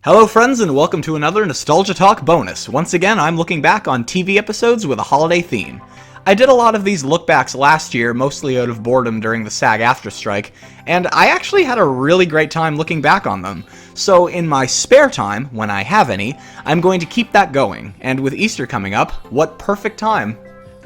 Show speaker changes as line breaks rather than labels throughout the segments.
Hello friends, and welcome to another Nostalgia Talk bonus. Once again, I'm looking back on TV episodes with a holiday theme. I did a lot of these look-backs last year, mostly out of boredom during the SAG-AFTRA strike, and I actually had a really great time looking back on them. So in my spare time, when I have any, I'm going to keep that going, and with Easter coming up, what perfect time.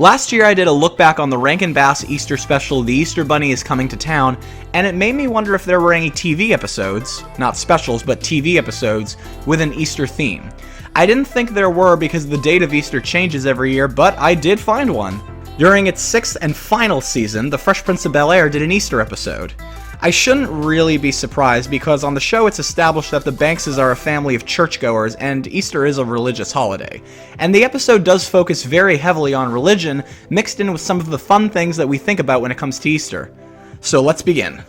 Last year I did a look back on the Rankin Bass Easter special, The Easter Bunny is Coming to Town, and it made me wonder if there were any TV episodes, not specials, but TV episodes, with an Easter theme. I didn't think there were because the date of Easter changes every year, but I did find one. During its 6th and final season, the Fresh Prince of Bel-Air did an Easter episode. I shouldn't really be surprised because on the show it's established that the Bankses are a family of churchgoers and Easter is a religious holiday. And the episode does focus very heavily on religion, mixed in with some of the fun things that we think about when it comes to Easter. So let's begin.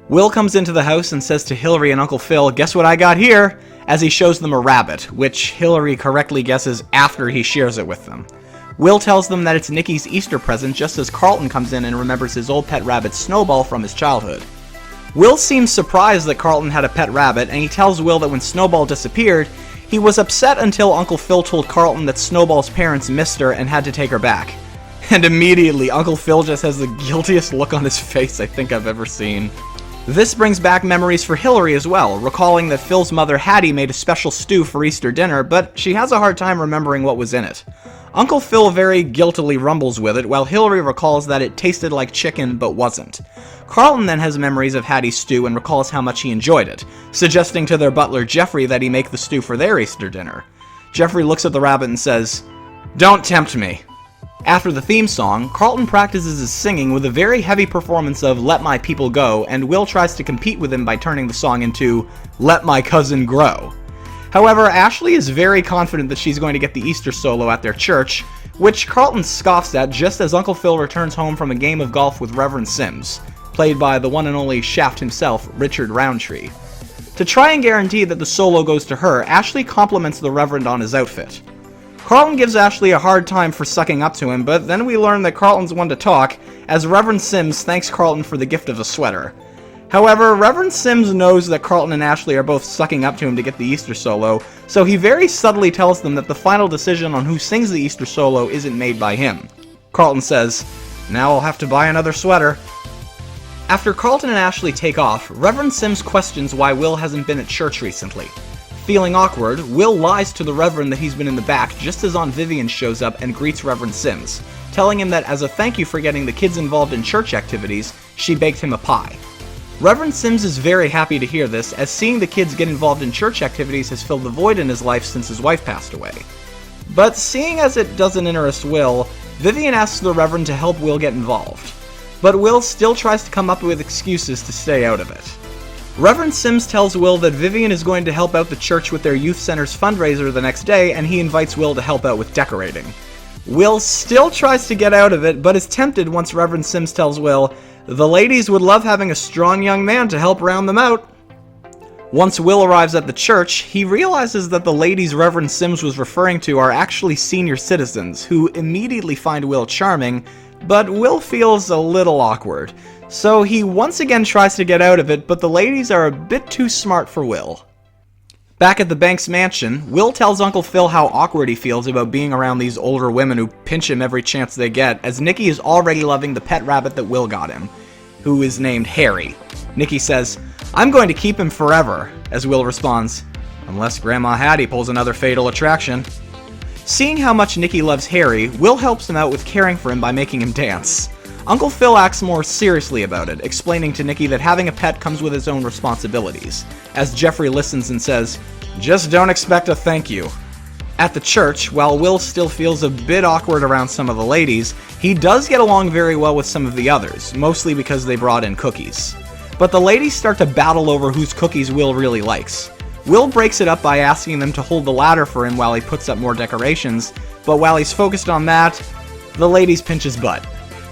Will comes into the house and says to Hillary and Uncle Phil, "Guess what I got here?" as he shows them a rabbit, which Hillary correctly guesses after he shares it with them. Will tells them that it's Nikki's Easter present just as Carlton comes in and remembers his old pet rabbit Snowball from his childhood. Will seems surprised that Carlton had a pet rabbit, and he tells Will that when Snowball disappeared, he was upset until Uncle Phil told Carlton that Snowball's parents missed her and had to take her back. And immediately, Uncle Phil just has the guiltiest look on his face I think I've ever seen. This brings back memories for Hillary as well, recalling that Phil's mother Hattie made a special stew for Easter dinner, but she has a hard time remembering what was in it. Uncle Phil very guiltily rumbles with it, while Hillary recalls that it tasted like chicken but wasn't. Carlton then has memories of Hattie's stew and recalls how much he enjoyed it, suggesting to their butler Jeffrey that he make the stew for their Easter dinner. Jeffrey looks at the rabbit and says, "Don't tempt me." After the theme song, Carlton practices his singing with a very heavy performance of Let My People Go, and Will tries to compete with him by turning the song into Let My Cousin Grow. However, Ashley is very confident that she's going to get the Easter solo at their church, which Carlton scoffs at just as Uncle Phil returns home from a game of golf with Reverend Sims, played by the one and only Shaft himself, Richard Roundtree. To try and guarantee that the solo goes to her, Ashley compliments the Reverend on his outfit. Carlton gives Ashley a hard time for sucking up to him, but then we learn that Carlton's one to talk, as Reverend Sims thanks Carlton for the gift of a sweater. However, Reverend Sims knows that Carlton and Ashley are both sucking up to him to get the Easter solo, so he very subtly tells them that the final decision on who sings the Easter solo isn't made by him. Carlton says, "Now I'll have to buy another sweater." After Carlton and Ashley take off, Reverend Sims questions why Will hasn't been at church recently. Feeling awkward, Will lies to the Reverend that he's been in the back just as Aunt Vivian shows up and greets Reverend Sims, telling him that as a thank you for getting the kids involved in church activities, she baked him a pie. Reverend Sims is very happy to hear this, as seeing the kids get involved in church activities has filled the void in his life since his wife passed away. But seeing as it doesn't interest Will, Vivian asks the Reverend to help Will get involved. But Will still tries to come up with excuses to stay out of it. Reverend Sims tells Will that Vivian is going to help out the church with their youth center's fundraiser the next day, and he invites Will to help out with decorating. Will still tries to get out of it, but is tempted once Reverend Sims tells Will, the ladies would love having a strong young man to help round them out. Once Will arrives at the church, he realizes that the ladies Reverend Sims was referring to are actually senior citizens, who immediately find Will charming, but Will feels a little awkward. So he once again tries to get out of it, but the ladies are a bit too smart for Will. Back at the Banks mansion, Will tells Uncle Phil how awkward he feels about being around these older women who pinch him every chance they get, as Nikki is already loving the pet rabbit that Will got him, who is named Hare. Nikki says, "I'm going to keep him forever," as Will responds, "Unless Grandma Hattie pulls another Fatal Attraction." Seeing how much Nikki loves Harry, Will helps him out with caring for him by making him dance. Uncle Phil acts more seriously about it, explaining to Nikki that having a pet comes with its own responsibilities, as Jeffrey listens and says, "Just don't expect a thank you." At the church, while Will still feels a bit awkward around some of the ladies, he does get along very well with some of the others, mostly because they brought in cookies. But the ladies start to battle over whose cookies Will really likes. Will breaks it up by asking them to hold the ladder for him while he puts up more decorations, but while he's focused on that, the ladies pinch his butt.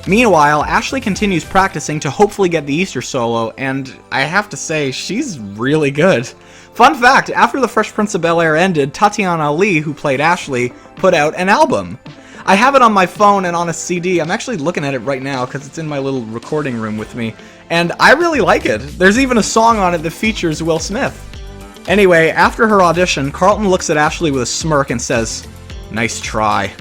Meanwhile, Ashley continues practicing to hopefully get the Easter solo, and I have to say, she's really good. Fun fact, after the Fresh Prince of Bel-Air ended, Tatiana Ali, who played Ashley, put out an album. I have it on my phone and on a CD. I'm actually looking at it right now because it's in my little recording room with me, and I really like it. There's even a song on it that features Will Smith. Anyway, after her audition, Carlton looks at Ashley with a smirk and says, "Nice try."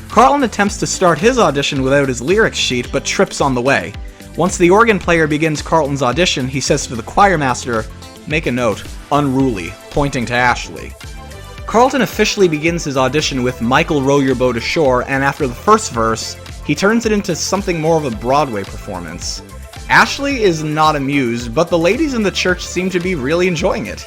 Carlton attempts to start his audition without his lyrics sheet, but trips on the way. Once the organ player begins Carlton's audition, he says to the choir master, "Make a note, unruly," pointing to Ashley. Carlton officially begins his audition with "Michael, row your boat ashore," and after the first verse, he turns it into something more of a Broadway performance. Ashley is not amused, but the ladies in the church seem to be really enjoying it.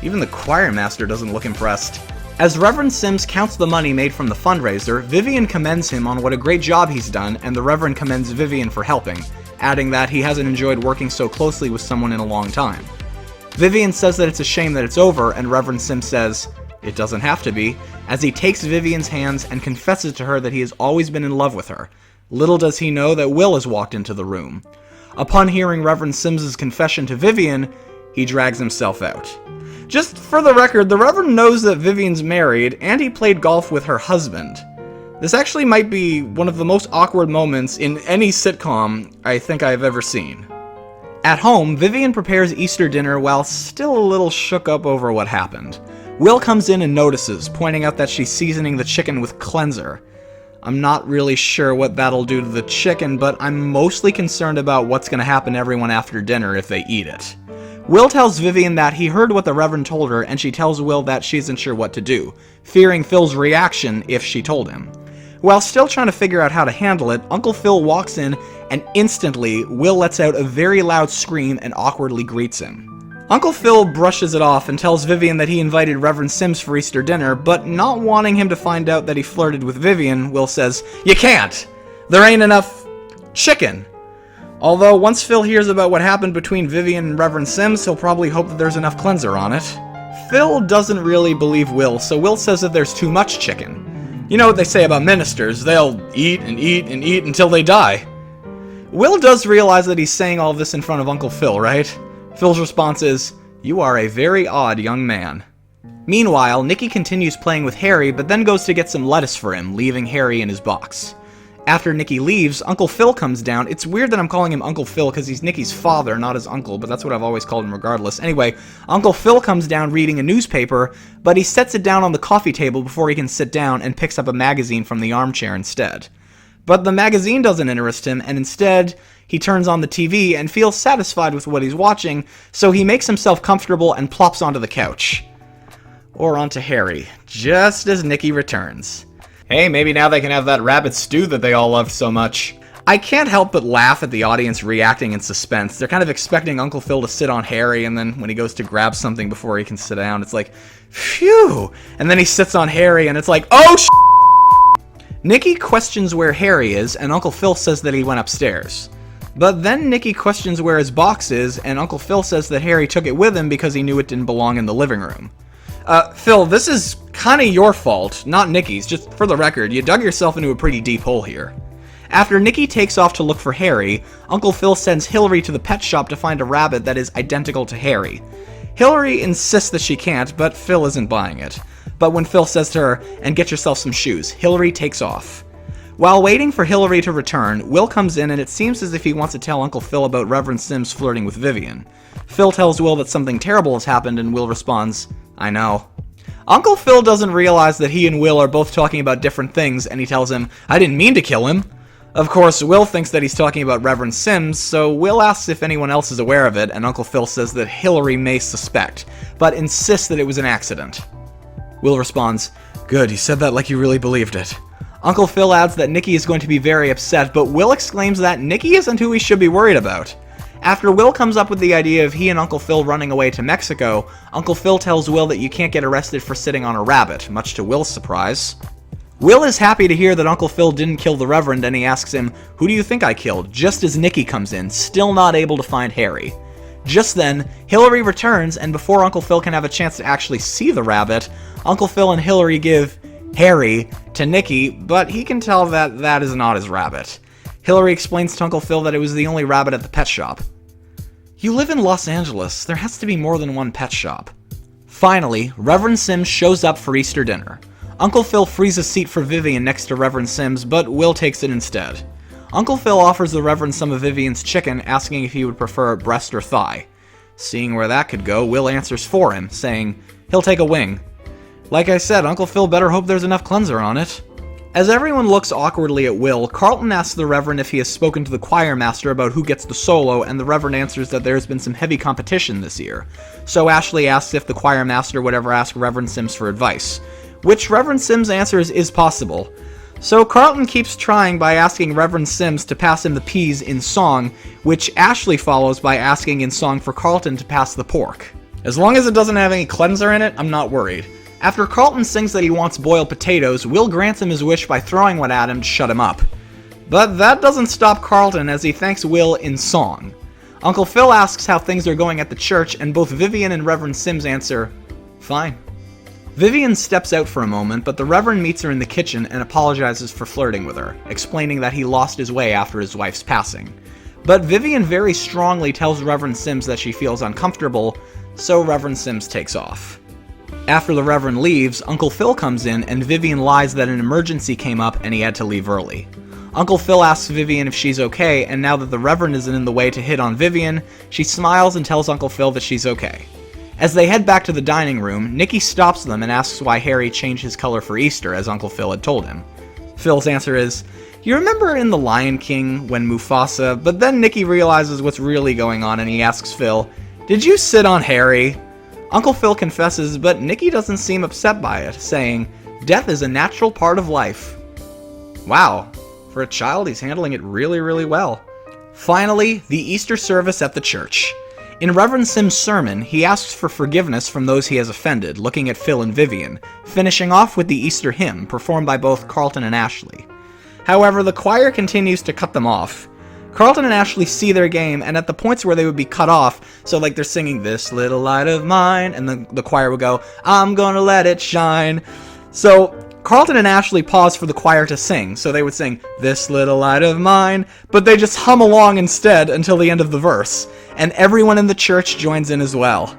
Even the choir master doesn't look impressed. As Reverend Sims counts the money made from the fundraiser, Vivian commends him on what a great job he's done, and the Reverend commends Vivian for helping, adding that he hasn't enjoyed working so closely with someone in a long time. Vivian says that it's a shame that it's over, and Reverend Sims says, "It doesn't have to be," as he takes Vivian's hands and confesses to her that he has always been in love with her. Little does he know that Will has walked into the room. Upon hearing Reverend Sims's confession to Vivian, he drags himself out. Just for the record, the Reverend knows that Vivian's married, and he played golf with her husband. This actually might be one of the most awkward moments in any sitcom I think I've ever seen. At home, Vivian prepares Easter dinner while still a little shook up over what happened. Will comes in and notices, pointing out that she's seasoning the chicken with cleanser. I'm not really sure what that'll do to the chicken, but I'm mostly concerned about what's going to happen to everyone after dinner if they eat it. Will tells Vivian that he heard what the Reverend told her, and she tells Will that she isn't sure what to do, fearing Phil's reaction if she told him. While still trying to figure out how to handle it, Uncle Phil walks in, and instantly, Will lets out a very loud scream and awkwardly greets him. Uncle Phil brushes it off and tells Vivian that he invited Reverend Sims for Easter dinner, but not wanting him to find out that he flirted with Vivian, Will says, "You can't! There ain't enough chicken!" Although, once Phil hears about what happened between Vivian and Reverend Sims, he'll probably hope that there's enough cleanser on it. Phil doesn't really believe Will, so Will says that there's too much chicken. You know what they say about ministers, they'll eat and eat and eat until they die. Will does realize that he's saying all this in front of Uncle Phil, right? Phil's response is, "You are a very odd young man." Meanwhile, Nikki continues playing with Hare, but then goes to get some lettuce for him, leaving Hare in his box. After Nikki leaves, Uncle Phil comes down. It's weird that I'm calling him Uncle Phil because he's Nikki's father, not his uncle, but that's what I've always called him regardless. Anyway, Uncle Phil comes down reading a newspaper, but he sets it down on the coffee table before he can sit down and picks up a magazine from the armchair instead. But the magazine doesn't interest him, and instead, he turns on the TV and feels satisfied with what he's watching, so he makes himself comfortable and plops onto the couch. Or onto Hare, just as Nikki returns. Hey, maybe now they can have that rabbit stew that they all loved so much. I can't help but laugh at the audience reacting in suspense. They're kind of expecting Uncle Phil to sit on Hare, and then when he goes to grab something before he can sit down, it's like, phew! And then he sits on Hare, and it's like, oh sh**! Nikki questions where Hare is, and Uncle Phil says that he went upstairs. But then Nikki questions where his box is, and Uncle Phil says that Hare took it with him because he knew it didn't belong in the living room. Phil, this is kinda your fault, not Nikki's. Just for the record, you dug yourself into a pretty deep hole here. After Nikki takes off to look for Hare, Uncle Phil sends Hillary to the pet shop to find a rabbit that is identical to Hare. Hillary insists that she can't, but Phil isn't buying it. But when Phil says to her, "And get yourself some shoes," Hillary takes off. While waiting for Hillary to return, Will comes in, and it seems as if he wants to tell Uncle Phil about Reverend Sims flirting with Vivian. Phil tells Will that something terrible has happened, and Will responds, "I know." Uncle Phil doesn't realize that he and Will are both talking about different things, and he tells him, "I didn't mean to kill him." Of course, Will thinks that he's talking about Reverend Sims, so Will asks if anyone else is aware of it, and Uncle Phil says that Hillary may suspect, but insists that it was an accident. Will responds, "Good, you said that like you really believed it." Uncle Phil adds that Nikki is going to be very upset, but Will exclaims that Nikki isn't who he should be worried about. After Will comes up with the idea of he and Uncle Phil running away to Mexico, Uncle Phil tells Will that you can't get arrested for sitting on a rabbit, much to Will's surprise. Will is happy to hear that Uncle Phil didn't kill the Reverend, and he asks him, "Who do you think I killed?" just as Nikki comes in, still not able to find Hare. Just then, Hillary returns, and before Uncle Phil can have a chance to actually see the rabbit, Uncle Phil and Hillary give Hare to Nikki, but he can tell that that is not his rabbit. Hillary explains to Uncle Phil that it was the only rabbit at the pet shop. You live in Los Angeles. There has to be more than one pet shop. Finally, Reverend Sims shows up for Easter dinner. Uncle Phil frees a seat for Vivian next to Reverend Sims, but Will takes it instead. Uncle Phil offers the Reverend some of Vivian's chicken, asking if he would prefer breast or thigh. Seeing where that could go, Will answers for him, saying he'll take a wing. Like I said, Uncle Phil better hope there's enough cleanser on it. As everyone looks awkwardly at Will, Carlton asks the Reverend if he has spoken to the choir master about who gets the solo, and the Reverend answers that there's been some heavy competition this year. So Ashley asks if the choir master would ever ask Reverend Sims for advice, which Reverend Sims answers is possible. So Carlton keeps trying by asking Reverend Sims to pass him the peas in song, which Ashley follows by asking in song for Carlton to pass the pork. As long as it doesn't have any cleanser in it, I'm not worried. After Carlton sings that he wants boiled potatoes, Will grants him his wish by throwing one at him to shut him up. But that doesn't stop Carlton, as he thanks Will in song. Uncle Phil asks how things are going at the church, and both Vivian and Reverend Sims answer, fine. Vivian steps out for a moment, but the Reverend meets her in the kitchen and apologizes for flirting with her, explaining that he lost his way after his wife's passing. But Vivian very strongly tells Reverend Sims that she feels uncomfortable, so Reverend Sims takes off. After the Reverend leaves, Uncle Phil comes in and Vivian lies that an emergency came up and he had to leave early. Uncle Phil asks Vivian if she's okay, and now that the Reverend isn't in the way to hit on Vivian, she smiles and tells Uncle Phil that she's okay. As they head back to the dining room, Nicky stops them and asks why Hare changed his color for Easter, as Uncle Phil had told him. Phil's answer is, "You remember in The Lion King when Mufasa," but then Nicky realizes what's really going on and he asks Phil, "Did you sit on Harry?" Uncle Phil confesses, but Nicky doesn't seem upset by it, saying, "Death is a natural part of life." Wow, for a child, he's handling it really, really well. Finally, the Easter service at the church. In Reverend Sims' sermon, he asks for forgiveness from those he has offended, looking at Phil and Vivian, finishing off with the Easter hymn, performed by both Carlton and Ashley. However, the choir continues to cut them off. Carlton and Ashley see their game, and at the points where they would be cut off, so like they're singing "This Little Light of Mine," and then the choir would go, "I'm gonna let it shine." So Carlton and Ashley pause for the choir to sing, so they would sing "This Little Light of Mine," but they just hum along instead until the end of the verse, and everyone in the church joins in as well.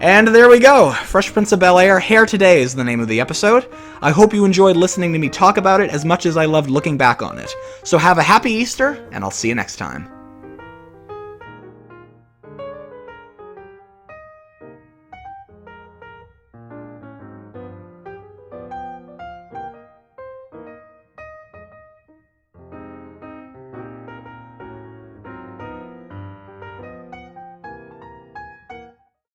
And there we go, Fresh Prince of Bel-Air, Hare Today is the name of the episode. I hope you enjoyed listening to me talk about it as much as I loved looking back on it. So have a happy Easter, and I'll see you next time.